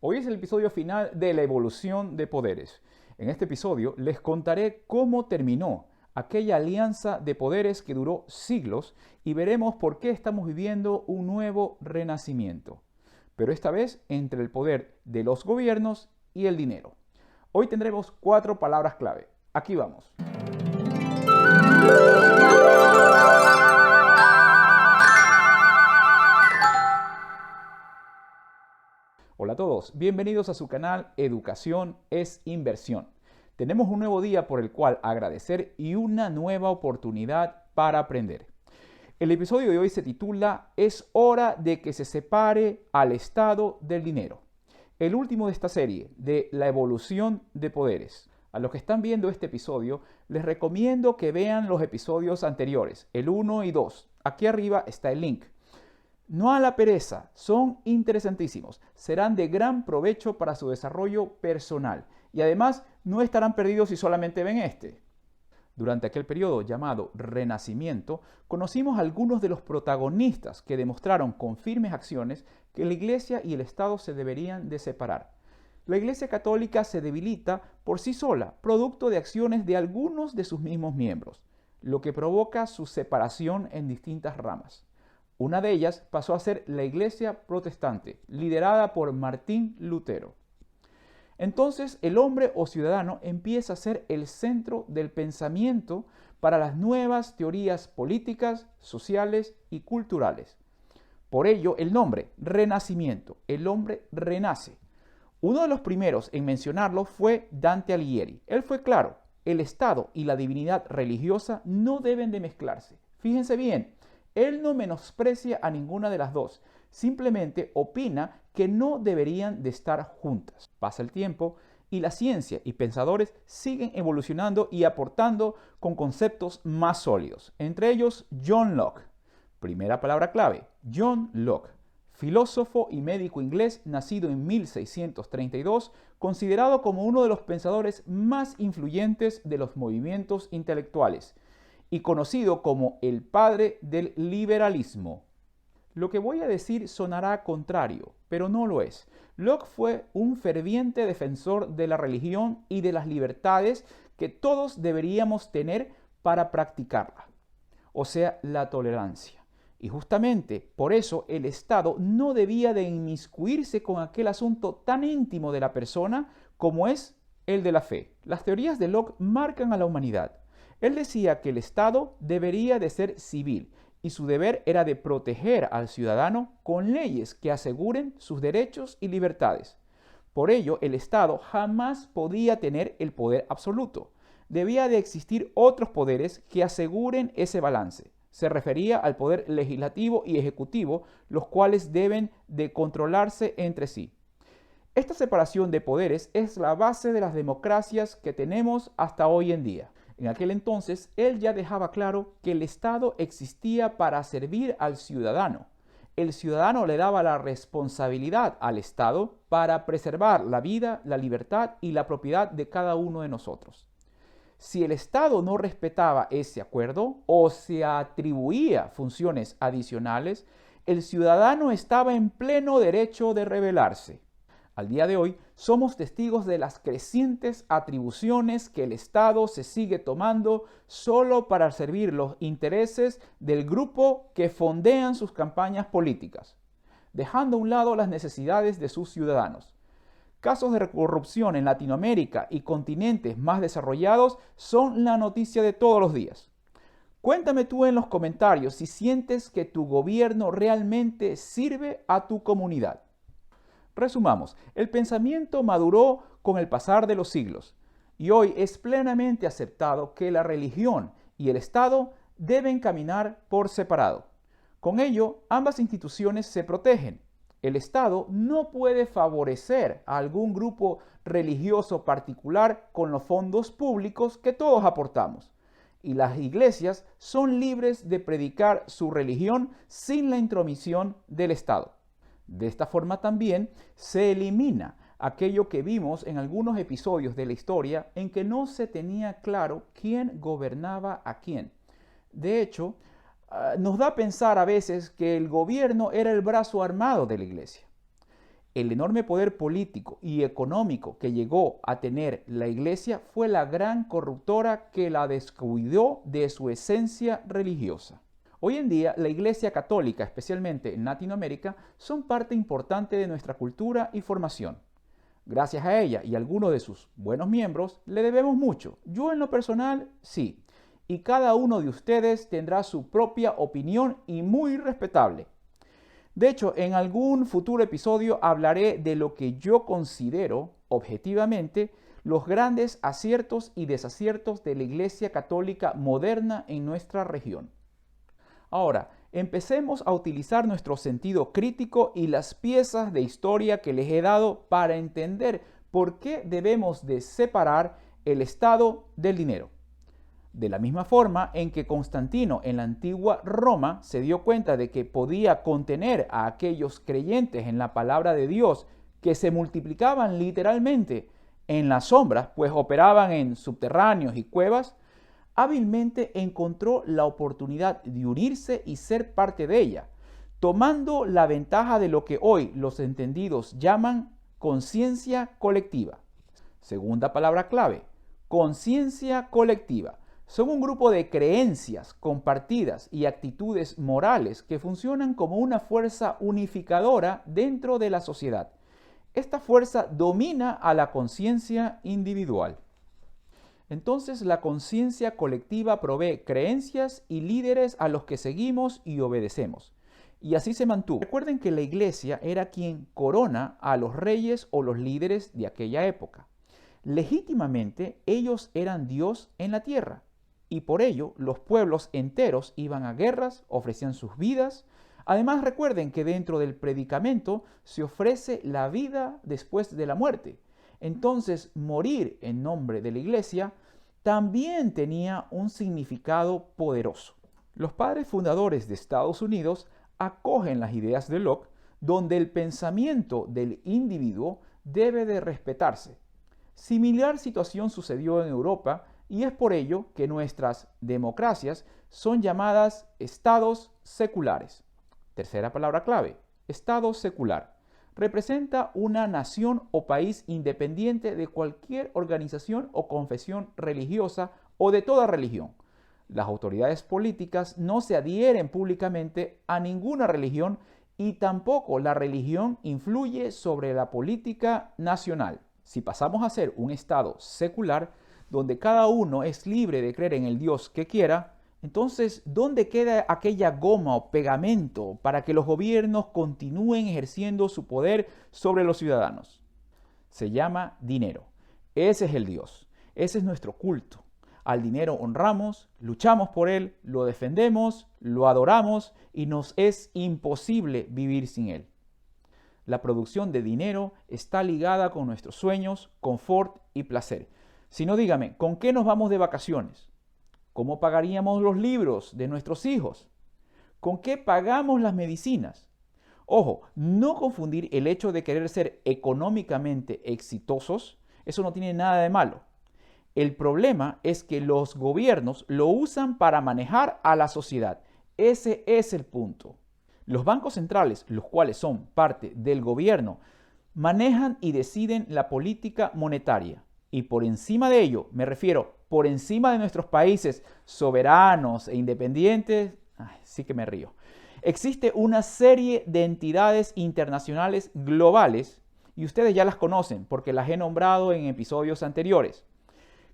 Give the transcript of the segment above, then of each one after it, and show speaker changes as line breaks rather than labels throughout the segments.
Hoy es el episodio final de la evolución de poderes. En este episodio les contaré cómo terminó aquella alianza de poderes que duró siglos y veremos por qué estamos viviendo un nuevo renacimiento, pero esta vez entre el poder de los gobiernos y el dinero. Hoy tendremos 4 palabras clave. Aquí vamos. Hola a todos, bienvenidos a su canal Educación es Inversión. Tenemos un nuevo día por el cual agradecer y una nueva oportunidad para aprender. El episodio de hoy se titula Es hora de que se separe al Estado del dinero. El último de esta serie de la evolución de poderes. A los que están viendo este episodio, les recomiendo que vean los episodios anteriores, el 1 y 2. Aquí arriba está el link. No a la pereza, son interesantísimos, serán de gran provecho para su desarrollo personal y además no estarán perdidos si solamente ven este. Durante aquel periodo llamado Renacimiento, conocimos a algunos de los protagonistas que demostraron con firmes acciones que la Iglesia y el Estado se deberían de separar. La Iglesia Católica se debilita por sí sola, producto de acciones de algunos de sus mismos miembros, lo que provoca su separación en distintas ramas. Una de ellas pasó a ser la Iglesia Protestante, liderada por Martín Lutero. Entonces el hombre o ciudadano empieza a ser el centro del pensamiento para las nuevas teorías políticas, sociales y culturales. Por ello el nombre, Renacimiento, el hombre renace. Uno de los primeros en mencionarlo fue Dante Alighieri. Él fue claro, el Estado y la divinidad religiosa no deben de mezclarse. Fíjense bien. Él no menosprecia a ninguna de las dos, simplemente opina que no deberían de estar juntas. Pasa el tiempo y la ciencia y pensadores siguen evolucionando y aportando con conceptos más sólidos. Entre ellos, John Locke. Primera palabra clave, John Locke, filósofo y médico inglés nacido en 1632, considerado como uno de los pensadores más influyentes de los movimientos intelectuales y conocido como el padre del liberalismo. Lo que voy a decir sonará contrario, pero no lo es. Locke fue un ferviente defensor de la religión y de las libertades que todos deberíamos tener para practicarla, o sea, la tolerancia. Y justamente por eso el Estado no debía de inmiscuirse con aquel asunto tan íntimo de la persona como es el de la fe. Las teorías de Locke marcan a la humanidad. Él decía que el Estado debería de ser civil y su deber era de proteger al ciudadano con leyes que aseguren sus derechos y libertades. Por ello, el Estado jamás podía tener el poder absoluto. Debía de existir otros poderes que aseguren ese balance. Se refería al poder legislativo y ejecutivo, los cuales deben de controlarse entre sí. Esta separación de poderes es la base de las democracias que tenemos hasta hoy en día. En aquel entonces, él ya dejaba claro que el Estado existía para servir al ciudadano. El ciudadano le daba la responsabilidad al Estado para preservar la vida, la libertad y la propiedad de cada uno de nosotros. Si el Estado no respetaba ese acuerdo o se atribuía funciones adicionales, el ciudadano estaba en pleno derecho de rebelarse. Al día de hoy, somos testigos de las crecientes atribuciones que el Estado se sigue tomando solo para servir los intereses del grupo que fondean sus campañas políticas, dejando a un lado las necesidades de sus ciudadanos. Casos de corrupción en Latinoamérica y continentes más desarrollados son la noticia de todos los días. Cuéntame tú en los comentarios si sientes que tu gobierno realmente sirve a tu comunidad. Resumamos, el pensamiento maduró con el pasar de los siglos y hoy es plenamente aceptado que la religión y el Estado deben caminar por separado. Con ello, ambas instituciones se protegen. El Estado no puede favorecer a algún grupo religioso particular con los fondos públicos que todos aportamos. Y las iglesias son libres de predicar su religión sin la intromisión del Estado. De esta forma también se elimina aquello que vimos en algunos episodios de la historia en que no se tenía claro quién gobernaba a quién. De hecho, nos da a pensar a veces que el gobierno era el brazo armado de la iglesia. El enorme poder político y económico que llegó a tener la Iglesia fue la gran corruptora que la descuidó de su esencia religiosa. Hoy en día, la Iglesia Católica, especialmente en Latinoamérica, son parte importante de nuestra cultura y formación. Gracias a ella y a algunos de sus buenos miembros, le debemos mucho. Yo en lo personal, sí. Y cada uno de ustedes tendrá su propia opinión y muy respetable. De hecho, en algún futuro episodio hablaré de lo que yo considero, objetivamente, los grandes aciertos y desaciertos de la Iglesia Católica moderna en nuestra región. Ahora, empecemos a utilizar nuestro sentido crítico y las piezas de historia que les he dado para entender por qué debemos de separar el Estado del dinero. De la misma forma en que Constantino en la antigua Roma se dio cuenta de que podía contener a aquellos creyentes en la palabra de Dios que se multiplicaban literalmente en las sombras, pues operaban en subterráneos y cuevas, hábilmente encontró la oportunidad de unirse y ser parte de ella, tomando la ventaja de lo que hoy los entendidos llaman conciencia colectiva. Segunda palabra clave, conciencia colectiva. Son un grupo de creencias compartidas y actitudes morales que funcionan como una fuerza unificadora dentro de la sociedad. Esta fuerza domina a la conciencia individual. Entonces, la conciencia colectiva provee creencias y líderes a los que seguimos y obedecemos. Y así se mantuvo. Recuerden que la iglesia era quien corona a los reyes o los líderes de aquella época. Legítimamente, ellos eran Dios en la tierra. Y por ello, los pueblos enteros iban a guerras, ofrecían sus vidas. Además, recuerden que dentro del predicamento se ofrece la vida después de la muerte. Entonces, morir en nombre de la iglesia también tenía un significado poderoso. Los padres fundadores de Estados Unidos acogen las ideas de Locke, donde el pensamiento del individuo debe de respetarse. Similar situación sucedió en Europa y es por ello que nuestras democracias son llamadas estados seculares. Tercera palabra clave, estado secular. Representa una nación o país independiente de cualquier organización o confesión religiosa o de toda religión. Las autoridades políticas no se adhieren públicamente a ninguna religión y tampoco la religión influye sobre la política nacional. Si pasamos a ser un estado secular, donde cada uno es libre de creer en el Dios que quiera, entonces, ¿dónde queda aquella goma o pegamento para que los gobiernos continúen ejerciendo su poder sobre los ciudadanos? Se llama dinero. Ese es el Dios. Ese es nuestro culto. Al dinero honramos, luchamos por él, lo defendemos, lo adoramos y nos es imposible vivir sin él. La producción de dinero está ligada con nuestros sueños, confort y placer. Si no, dígame, ¿con qué nos vamos de vacaciones? ¿Cómo pagaríamos los libros de nuestros hijos? ¿Con qué pagamos las medicinas? Ojo, no confundir el hecho de querer ser económicamente exitosos, eso no tiene nada de malo. El problema es que los gobiernos lo usan para manejar a la sociedad. Ese es el punto. Los bancos centrales, los cuales son parte del gobierno, manejan y deciden la política monetaria. Y por encima de ello, me refiero por encima de nuestros países soberanos e independientes, sí que me río. Existe una serie de entidades internacionales globales, y ustedes ya las conocen porque las he nombrado en episodios anteriores,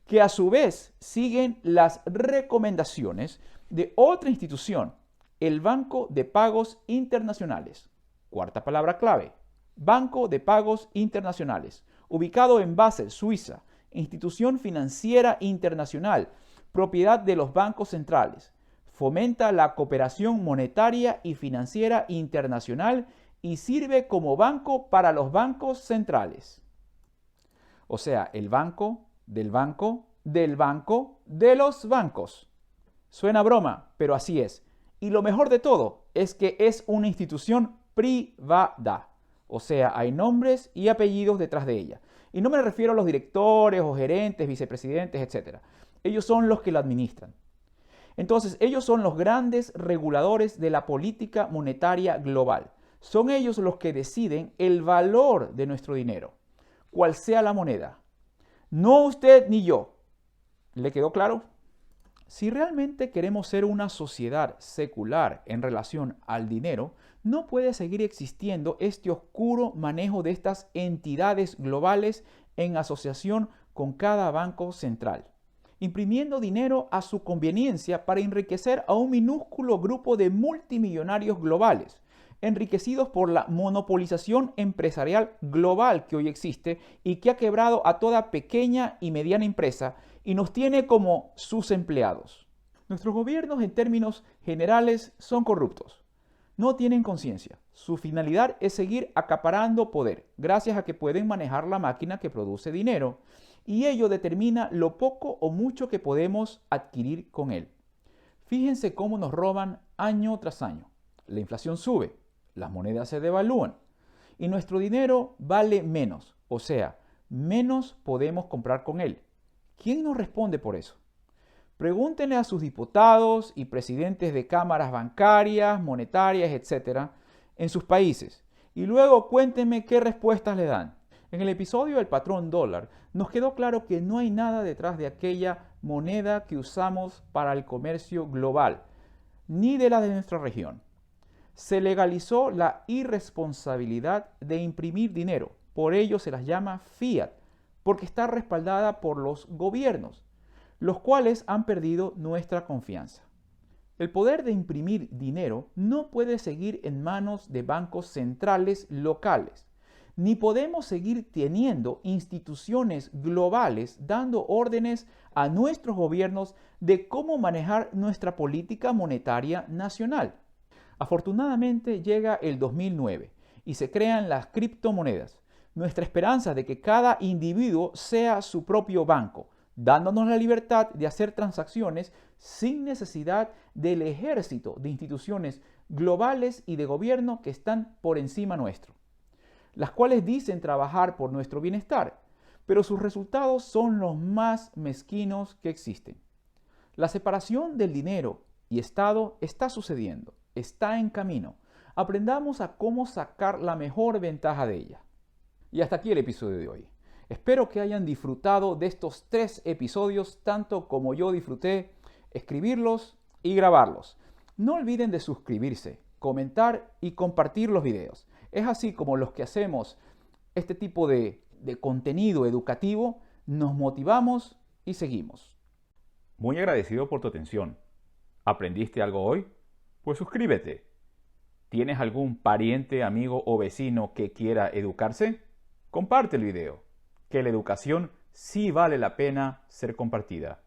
que a su vez siguen las recomendaciones de otra institución, el Banco de Pagos Internacionales. Cuarta palabra clave, Banco de Pagos Internacionales, ubicado en Basel, Suiza, institución financiera internacional, propiedad de los bancos centrales. Fomenta la cooperación monetaria y financiera internacional y sirve como banco para los bancos centrales. O sea, el banco del banco del banco de los bancos. Suena broma, pero así es. Y lo mejor de todo es que es una institución privada. O sea, hay nombres y apellidos detrás de ella. Y no me refiero a los directores o gerentes, vicepresidentes, etc. Ellos son los que lo administran. Entonces, ellos son los grandes reguladores de la política monetaria global. Son ellos los que deciden el valor de nuestro dinero, cual sea la moneda. No usted ni yo. ¿Le quedó claro? Si realmente queremos ser una sociedad secular en relación al dinero, no puede seguir existiendo este oscuro manejo de estas entidades globales en asociación con cada banco central, imprimiendo dinero a su conveniencia para enriquecer a un minúsculo grupo de multimillonarios globales, enriquecidos por la monopolización empresarial global que hoy existe y que ha quebrado a toda pequeña y mediana empresa y nos tiene como sus empleados. Nuestros gobiernos en términos generales son corruptos. No tienen conciencia. Su finalidad es seguir acaparando poder, gracias a que pueden manejar la máquina que produce dinero, y ello determina lo poco o mucho que podemos adquirir con él. Fíjense cómo nos roban año tras año. La inflación sube, las monedas se devalúan, y nuestro dinero vale menos, o sea, menos podemos comprar con él. ¿Quién nos responde por eso? Pregúntenle a sus diputados y presidentes de cámaras bancarias, monetarias, etc., en sus países, y luego cuéntenme qué respuestas le dan. En el episodio del patrón dólar, nos quedó claro que no hay nada detrás de aquella moneda que usamos para el comercio global, ni de la de nuestra región. Se legalizó la irresponsabilidad de imprimir dinero, por ello se las llama fiat, porque está respaldada por los gobiernos, los cuales han perdido nuestra confianza. El poder de imprimir dinero no puede seguir en manos de bancos centrales locales, ni podemos seguir teniendo instituciones globales dando órdenes a nuestros gobiernos de cómo manejar nuestra política monetaria nacional. Afortunadamente llega el 2009 y se crean las criptomonedas. Nuestra esperanza de que cada individuo sea su propio banco, dándonos la libertad de hacer transacciones sin necesidad del ejército de instituciones globales y de gobierno que están por encima nuestro, las cuales dicen trabajar por nuestro bienestar, pero sus resultados son los más mezquinos que existen. La separación del dinero y Estado está sucediendo, está en camino. Aprendamos a cómo sacar la mejor ventaja de ella. Y hasta aquí el episodio de hoy. Espero que hayan disfrutado de estos 3 episodios tanto como yo disfruté escribirlos y grabarlos. No olviden de suscribirse, comentar y compartir los videos. Es así como los que hacemos este tipo de contenido educativo nos motivamos y seguimos. Muy agradecido por tu atención. ¿Aprendiste algo hoy? Pues suscríbete. ¿Tienes algún pariente, amigo o vecino que quiera educarse? Comparte el video, que la educación sí vale la pena ser compartida.